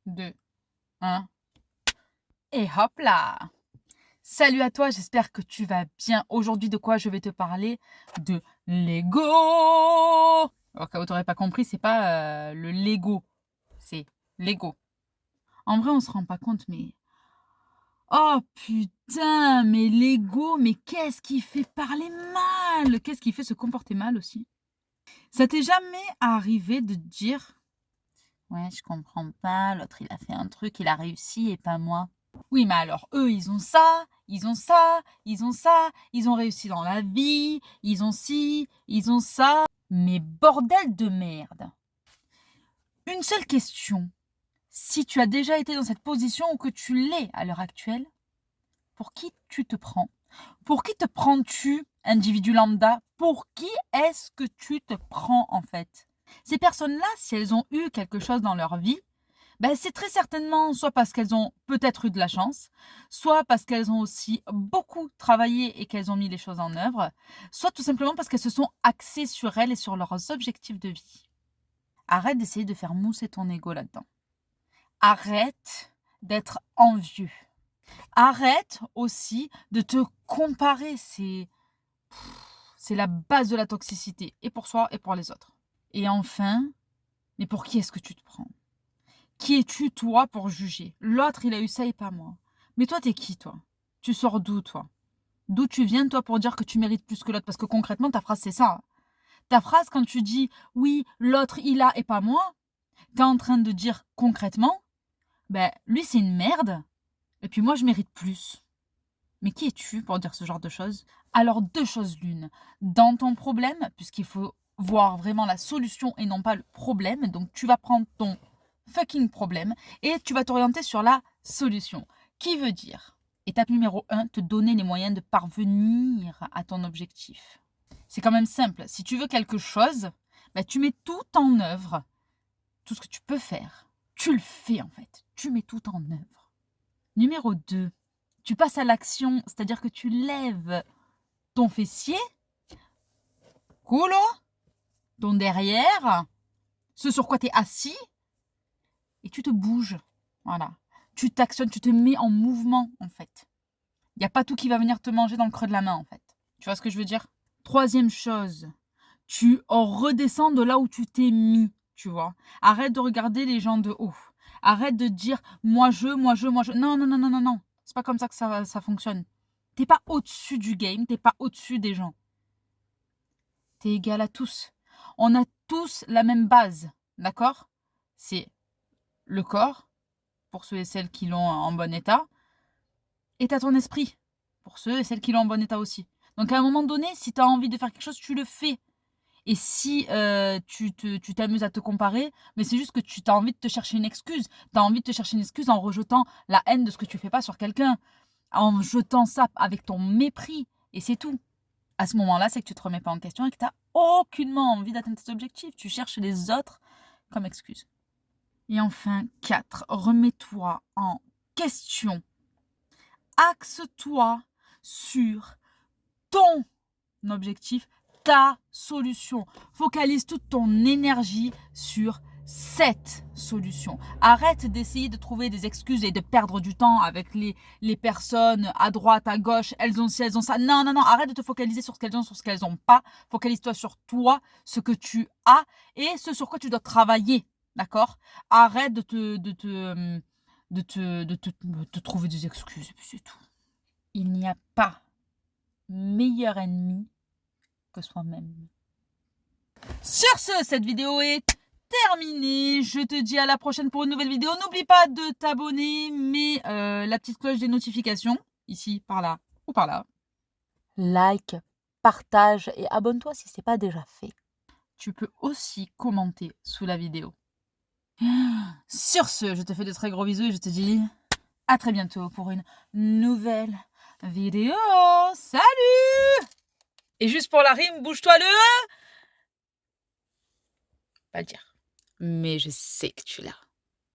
2, 1. Et hop là! Salut à toi, j'espère que tu vas bien. Aujourd'hui, de quoi je vais te parler? De Lego! Au cas où tu n'aurais pas compris, c'est pas le Lego, c'est Lego. En vrai, on se rend pas compte, mais... Oh putain, mais Lego, mais qu'est-ce qui fait parler mal? Qu'est-ce qui fait se comporter mal aussi? Ça t'est jamais arrivé de te dire, ouais, je comprends pas, l'autre il a fait un truc, il a réussi et pas moi. Oui, mais alors eux, ils ont ça, ils ont ça, ils ont ça, ils ont réussi dans la vie, ils ont ci, ils ont ça. Mais bordel de merde. Une seule question. Si tu as déjà été dans cette position ou que tu l'es à l'heure actuelle, pour qui tu te prends? Pour qui te prends-tu, individu lambda? Pour qui est-ce que tu te prends en fait? Ces personnes-là, si elles ont eu quelque chose dans leur vie, ben, c'est très certainement soit parce qu'elles ont peut-être eu de la chance, soit parce qu'elles ont aussi beaucoup travaillé et qu'elles ont mis les choses en œuvre, soit tout simplement parce qu'elles se sont axées sur elles et sur leurs objectifs de vie. Arrête d'essayer de faire mousser ton ego là-dedans. Arrête d'être envieux. Arrête aussi de te comparer. C'est la base de la toxicité, et pour soi et pour les autres. Et enfin, mais pour qui est-ce que tu te prends? Qui es-tu, toi, pour juger? L'autre, il a eu ça et pas moi. Mais toi, t'es qui, toi? Tu sors d'où, toi? D'où tu viens, toi, pour dire que tu mérites plus que l'autre? Parce que concrètement, ta phrase, c'est ça, hein. Ta phrase, quand tu dis oui, l'autre, il a et pas moi, t'es en train de dire concrètement, ben, lui, c'est une merde, et puis moi, je mérite plus. Mais qui es-tu pour dire ce genre de choses? Alors, deux choses l'une. Dans ton problème, puisqu'il faut voir vraiment la solution et non pas le problème, donc tu vas prendre ton fucking problème et tu vas t'orienter sur la solution. Qui veut dire, étape numéro 1, te donner les moyens de parvenir à ton objectif. C'est quand même simple. Si tu veux quelque chose, bah, tu mets tout en œuvre. Tout ce que tu peux faire, tu le fais en fait. Tu mets tout en œuvre. Numéro 2, tu passes à l'action, c'est-à-dire que tu lèves ton fessier, culo, ton derrière, ce sur quoi tu es assis, et tu te bouges. Voilà. Tu t'actionnes, tu te mets en mouvement, en fait. Il n'y a pas tout qui va venir te manger dans le creux de la main, en fait. Tu vois ce que je veux dire? Troisième chose, tu redescends de là où tu t'es mis, tu vois. Arrête de regarder les gens de haut. Arrête de dire moi je, moi je, moi je. Non, non, non, non, non, non. C'est pas comme ça que ça fonctionne. T'es pas au-dessus du game, t'es pas au-dessus des gens. T'es égal à tous. On a tous la même base, d'accord? C'est le corps, pour ceux et celles qui l'ont en bon état, et t'as ton esprit, pour ceux et celles qui l'ont en bon état aussi. Donc à un moment donné, si tu as envie de faire quelque chose, tu le fais. Et si tu t'amuses à te comparer, mais c'est juste que tu as envie de te chercher une excuse. Tu as envie de te chercher une excuse en rejetant la haine de ce que tu fais pas sur quelqu'un, en jetant ça avec ton mépris, et c'est tout. À ce moment-là, c'est que tu te remets pas en question et que tu n'as aucunement envie d'atteindre tes objectifs. Tu cherches les autres comme excuse. Et enfin, 4, remets-toi en question. Axe-toi sur ton objectif, ta solution. Focalise toute ton énergie sur cette solution. Arrête d'essayer de trouver des excuses et de perdre du temps avec les personnes à droite, à gauche, elles ont ci, elles ont ça. Non, non, non, arrête de te focaliser sur ce qu'elles ont, sur ce qu'elles n'ont pas. Focalise-toi sur toi, ce que tu as et ce sur quoi tu dois travailler. D'accord? Arrête de te trouver des excuses et puis c'est tout. Il n'y a pas meilleur ennemi que soi-même. Sur ce, cette vidéo est terminée. Je te dis à la prochaine pour une nouvelle vidéo. N'oublie pas de t'abonner, mets la petite cloche des notifications, ici, par là ou par là. Like, partage et abonne-toi si ce n'est pas déjà fait. Tu peux aussi commenter sous la vidéo. Sur ce, je te fais de très gros bisous et je te dis à très bientôt pour une nouvelle vidéo. Salut! Et juste pour la rime, bouge-toi le... Pas le dire. Mais je sais que tu l'as.